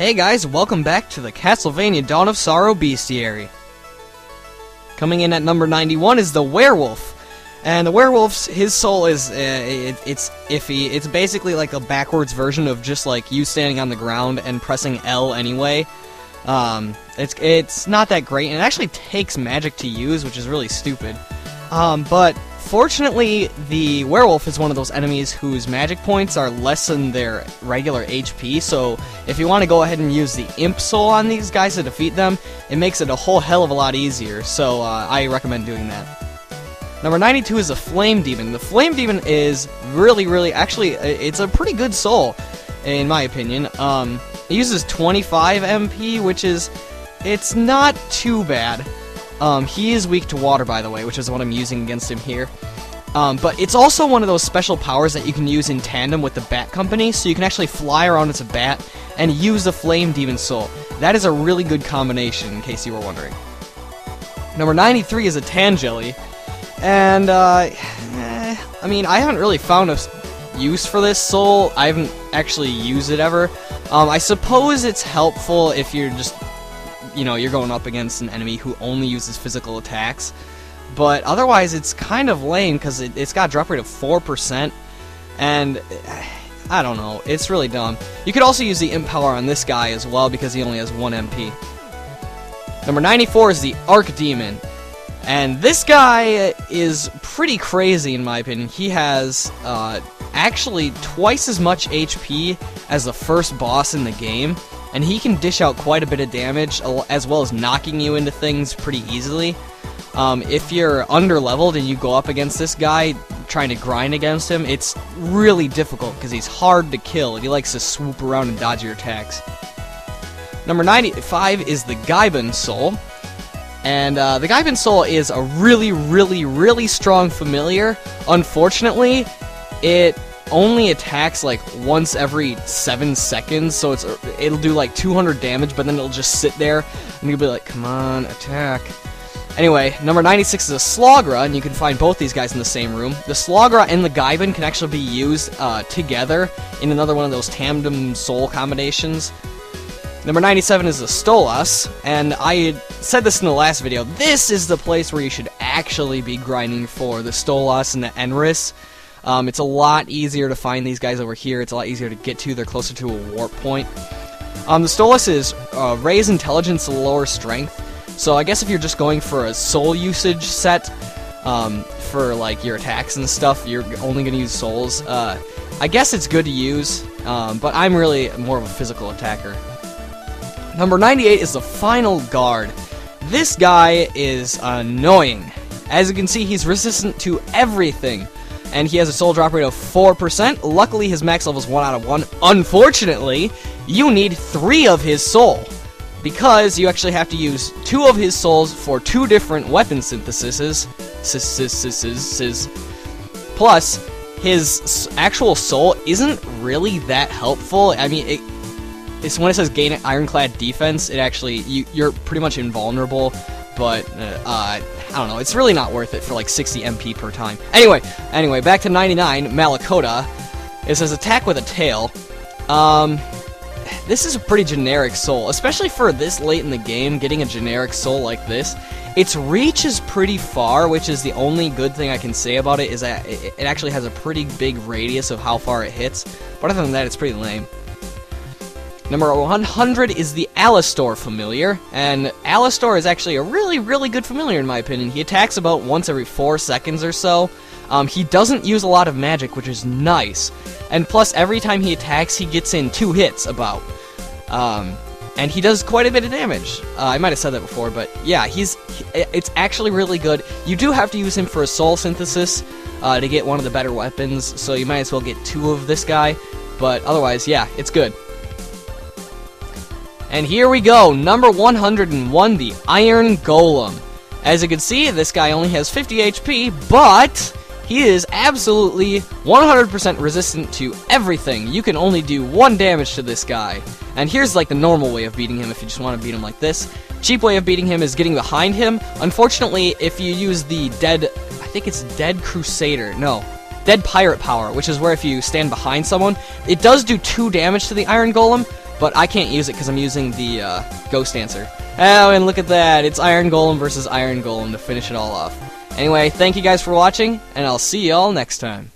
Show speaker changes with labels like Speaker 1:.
Speaker 1: Hey guys, welcome back to the Castlevania Dawn of Sorrow bestiary. Coming in at number 91 is the werewolf. And the werewolf's, his soul is, it's iffy. It's basically like a backwards version of just like you standing on the ground and pressing L anyway. It's not that great, and it actually takes magic to use, which is really stupid. But fortunately, the werewolf is one of those enemies whose magic points are less than their regular HP, so if you want to go ahead and use the imp soul on these guys to defeat them, it makes it a whole hell of a lot easier, so I recommend doing that. Number 92 is the Flame Demon. The Flame Demon is really, actually, it's a pretty good soul, in my opinion. It uses 25 MP, which is, it's not too bad. He is weak to water, by the way, which is what I'm using against him here. But it's also one of those special powers that you can use in tandem with the Bat Company, so you can actually fly around as a bat and use the Flame Demon Soul. That is a really good combination, in case you were wondering. Number 93 is a Tangeli, and, I mean, I haven't really found a use for this soul. I haven't actually used it ever. I suppose it's helpful if you're just, you know, you're going up against an enemy who only uses physical attacks, but otherwise it's kind of lame because it's got a drop rate of 4%, and I don't know, it's really dumb. You could also use the imp power on this guy as well because he only has 1 MP. Number 94 is the Archdemon, and this guy is pretty crazy in my opinion. He has actually twice as much HP as the first boss in the game, and he can dish out quite a bit of damage, as well as knocking you into things pretty easily. If you're under-leveled and you go up against this guy, trying to grind against him, it's really difficult, because he's hard to kill. He likes to swoop around and dodge your attacks. Number 95 is the Gaibin Soul. And the Gaibin Soul is a really strong familiar. Unfortunately, it only attacks like once every 7 seconds, so it'll do like 200 damage, but then it'll just sit there, and you'll be like, come on, attack. Anyway, number 96 is a Slogra, and you can find both these guys in the same room. The Slogra and the Gaibin can actually be used together in another one of those tandem soul combinations. Number 97 is the Stolas, and I said this in the last video, this is the place where you should actually be grinding for the Stolas and the Enris. It's a lot easier to find these guys over here, it's a lot easier to get to, they're closer to a warp point. The Stolas is raise intelligence to lower strength, so I guess if you're just going for a soul usage set, for like your attacks and stuff, you're only going to use souls. I guess it's good to use, but I'm really more of a physical attacker. Number 98 is the Final Guard. This guy is annoying. As you can see, he's resistant to everything, and he has a soul drop rate of 4%. Luckily, his max level is 1 out of 1. Unfortunately, you need 3 of his soul, because you actually have to use 2 of his souls for 2 different weapon syntheses. Plus, his actual soul isn't really that helpful. I mean, it's when it says gain ironclad defense, it actually, you're pretty much invulnerable, but, I don't know, it's really not worth it for like 60 MP per time. Anyway, back to 99, Malakota. It says attack with a tail. This is a pretty generic soul, especially for this late in the game, getting a generic soul like this. Its reach is pretty far, which is the only good thing I can say about it, is that it actually has a pretty big radius of how far it hits, but other than that, it's pretty lame. Number 100 is the Alistor familiar, and Alistor is actually a really good familiar in my opinion. He attacks about once every 4 seconds or so. He doesn't use a lot of magic, which is nice, and plus every time he attacks he gets in 2 hits about. And he does quite a bit of damage. I might have said that before, but yeah, it's actually really good. You do have to use him for a soul synthesis to get one of the better weapons, so you might as well get 2 of this guy, but otherwise, yeah, it's good. And here we go, number 101, the Iron Golem. As you can see, this guy only has 50 HP, but he is absolutely 100% resistant to everything. You can only do 1 damage to this guy. And here's like the normal way of beating him if you just want to beat him like this. Cheap way of beating him is getting behind him. Unfortunately, if you use the Dead Pirate power, which is where if you stand behind someone, it does do 2 damage to the Iron Golem, but I can't use it because I'm using the Ghost Dancer. Oh, and look at that, it's Iron Golem versus Iron Golem to finish it all off. Anyway, thank you guys for watching, and I'll see y'all next time.